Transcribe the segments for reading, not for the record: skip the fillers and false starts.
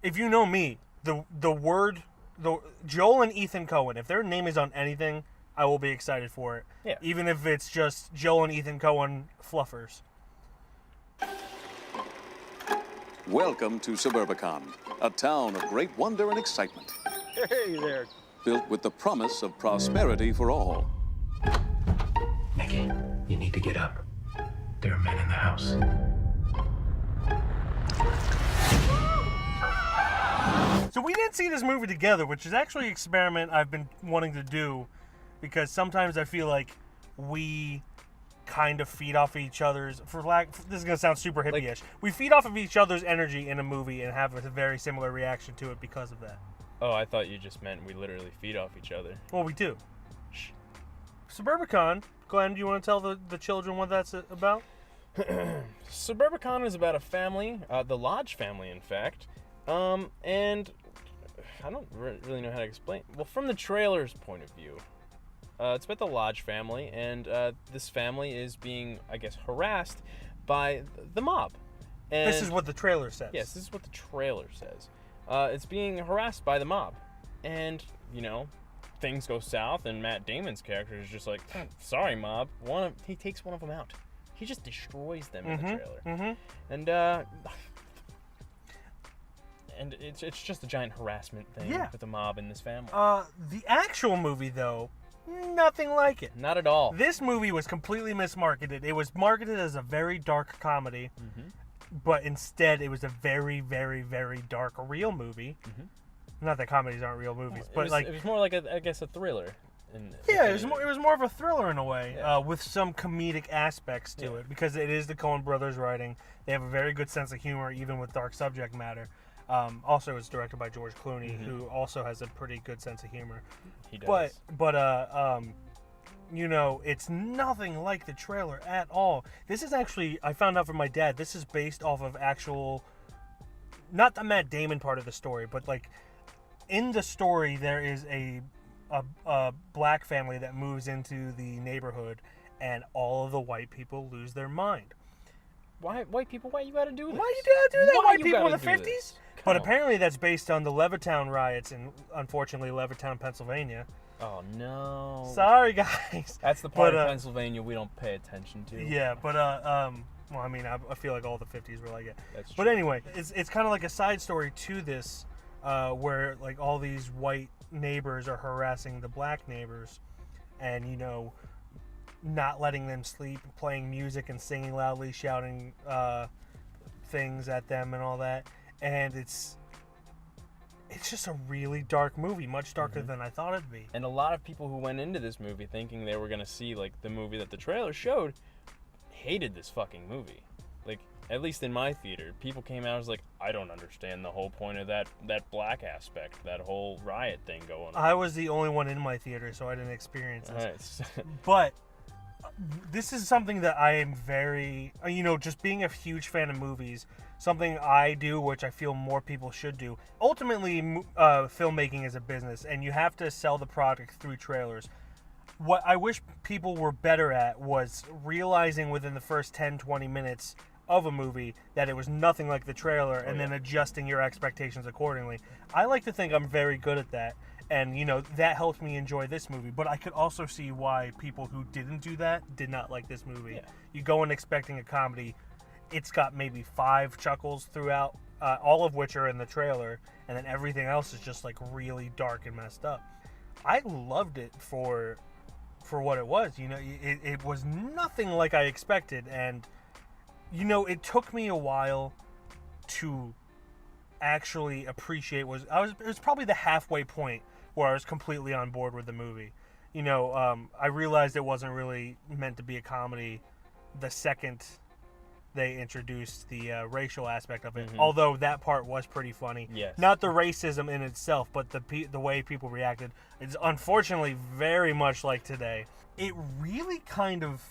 if you know me, the Joel and Ethan Coen, if their name is on anything, I will be excited for it. Yeah. Even if it's just Joel and Ethan Coen fluffers. Welcome to Suburbicon, a town of great wonder and excitement. Hey there. Built with the promise of prosperity for all. Nikki, you need to get up. There are men in the house. So we didn't see this movie together, which is actually an experiment I've been wanting to do, because sometimes I feel like we kind of feed off each other's, this is going to sound super hippie-ish, we feed off of each other's energy in a movie and have a very similar reaction to it because of that. Oh, I thought you just meant we literally feed off each other. Well, we do. Suburbicon, Glenn, do you want to tell the children what that's about? Suburbicon is about a family, the Lodge family, in fact. And I don't really know how to explain. Well, from the trailer's point of view, it's about the Lodge family, and this family is being, I guess, harassed by the mob. And This is what the trailer says. Yes, this is what the trailer says. It's being harassed by the mob, and things go south, and Matt Damon's character is just like, sorry, mob. He takes one of them out. He just destroys them in the trailer, and it's just a giant harassment thing with the mob and this family. The actual movie, though, nothing like it. Not at all. This movie was completely mismarketed. It was marketed as a very dark comedy, but instead it was a very, very, very dark real movie. Not that comedies aren't real movies, but it was more like I guess a thriller. It was more of a thriller in a way, with some comedic aspects to it, because it is the Coen brothers writing. They have a very good sense of humor, even with dark subject matter. Also, it's directed by George Clooney, who also has a pretty good sense of humor. He does. But it's nothing like the trailer at all. This is actually, I found out from my dad, this is based off of actual, not the Matt Damon part of the story, but like in the story there is a black family that moves into the neighborhood, and all of the white people lose their mind. Why white people? Why you gotta do this? Why you gotta do that? Why White you people in the gotta do 50s? this? But Come on. apparently that's based on the Levittown riots in, unfortunately, Levittown, Pennsylvania. Oh no! Sorry, guys. That's the part of Pennsylvania we don't pay attention to. Yeah, but well, I mean, I feel like all the 50s were like it. That's true. But anyway, it's kind of like a side story to this, where like all these white neighbors are harassing the black neighbors, and not letting them sleep, playing music and singing loudly, shouting things at them and all that. And it's just a really dark movie, much darker than I thought it'd be. And a lot of people who went into this movie thinking they were gonna see like the movie that the trailer showed, hated this fucking movie. Like, at least in my theater, people came out and was like, I don't understand the whole point of that black aspect, that whole riot thing going on. I was the only one in my theater, so I didn't experience this. Alright. But this is something that I am very, just being a huge fan of movies, something I do, which I feel more people should do. Ultimately, filmmaking is a business, and you have to sell the product through trailers. What I wish people were better at was realizing within the first 10, 20 minutes of a movie that it was nothing like the trailer, and then adjusting your expectations accordingly. I like to think I'm very good at that. And, that helped me enjoy this movie. But I could also see why people who didn't do that did not like this movie. Yeah. You go in expecting a comedy. It's got maybe 5 chuckles throughout, all of which are in the trailer. And then everything else is just, like, really dark and messed up. I loved it for what it was. It was nothing like I expected. And, it took me a while to actually appreciate it was probably the halfway point where I was completely on board with the movie. I realized it wasn't really meant to be a comedy the second they introduced the racial aspect of it. Although that part was pretty funny. Yes. Not the racism in itself, but the way people reacted. It's unfortunately very much like today. It really kind of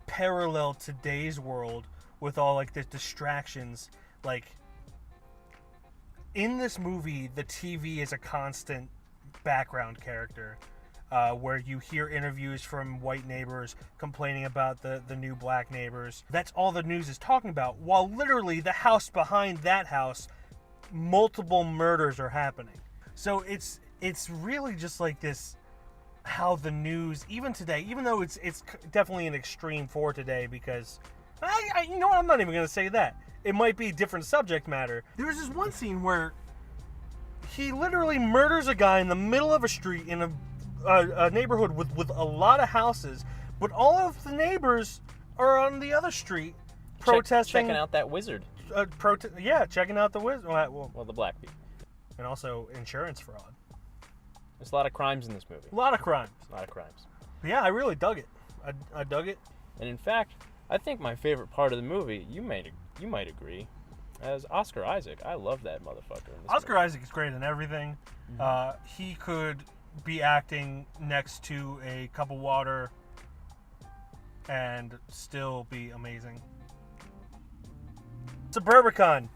paralleled today's world with all like the distractions. Like, in this movie, the TV is a constant background character, where you hear interviews from white neighbors complaining about the new black neighbors. That's all the news is talking about, while literally the house behind that house multiple murders are happening. So it's really just like this, how the news, even today, even though it's definitely an extreme for today, because you know what, I'm not even going to say that. It might be different subject matter. There's this one scene where he literally murders a guy in the middle of a street in a neighborhood with a lot of houses, but all of the neighbors are on the other street protesting. Checking out that wizard. Checking out the wizard. Well, the black people. And also insurance fraud. There's a lot of crimes in this movie. A lot of crimes. Yeah, I really dug it. I dug it. And in fact, I think my favorite part of the movie, you might agree, as Oscar Isaac. I love that motherfucker. In this Oscar movie. Isaac is great in everything. He could be acting next to a cup of water and still be amazing. Suburbicon.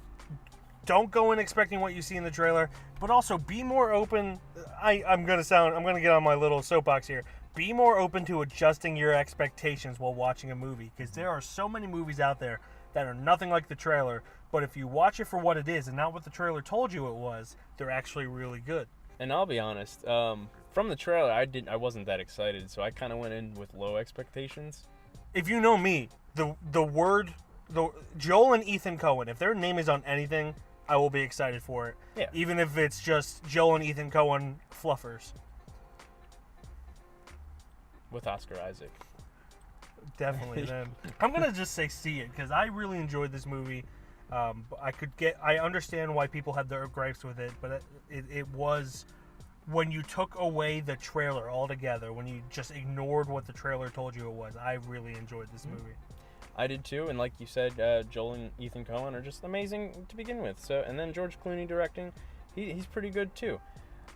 Don't go in expecting what you see in the trailer, but also be more open. I'm gonna get on my little soapbox here. Be more open to adjusting your expectations while watching a movie, because there are so many movies out there that are nothing like the trailer, but if you watch it for what it is and not what the trailer told you it was, they're actually really good. And I'll be honest, from the trailer, I wasn't that excited, so I kind of went in with low expectations. If you know me, the Joel and Ethan Coen, if their name is on anything, I will be excited for it. Yeah. Even if it's just Joel and Ethan Coen fluffers. With Oscar Isaac. Definitely then. I'm going to just say see it, because I really enjoyed this movie. I understand why people had their gripes with it, but it was, when you took away the trailer altogether, when you just ignored what the trailer told you it was, I really enjoyed this movie. I did too, and like you said, Joel and Ethan Coen are just amazing to begin with. So, and then George Clooney directing, he's pretty good too.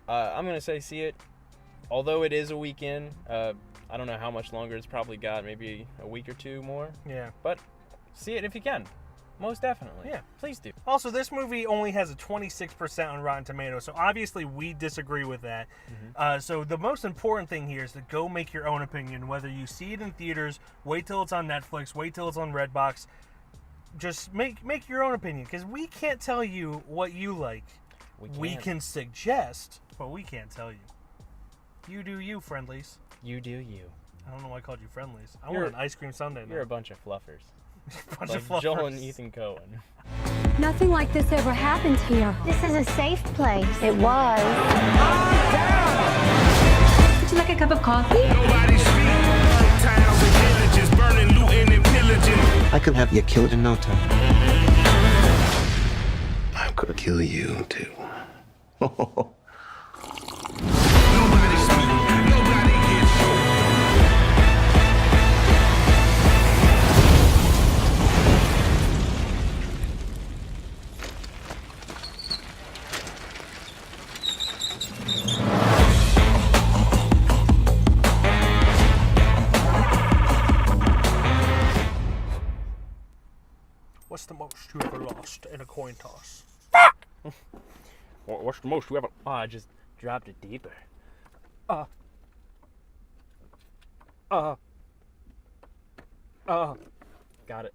I'm gonna say see it, although it is a weekend. I don't know how much longer it's probably got, maybe a week or two more. Yeah. But see it if you can. Most definitely. Yeah. Please do. Also, this movie only has a 26% on Rotten Tomatoes, so obviously we disagree with that. So the most important thing here is to go make your own opinion, whether you see it in theaters, wait till it's on Netflix, wait till it's on Redbox. Just make your own opinion, because we can't tell you what you like. We can suggest, but we can't tell you. You do you, friendlies. You do you. I don't know why I called you friendlies. I want an ice cream sundae now. You're a bunch of fluffers. Bunch Like of fluffers. Joel and Ethan Coen. Nothing like this ever happened here. This is a safe place. It was. Would you like a cup of coffee? Nobody's feet. Towns and villages burning, looting, and pillaging. I could have you killed in no time. I could kill you too. Nobody speak. Nobody gets shook. What's the most you ever lost in a coin toss? What's the most you ever... Oh, I just dropped it deeper. Got it.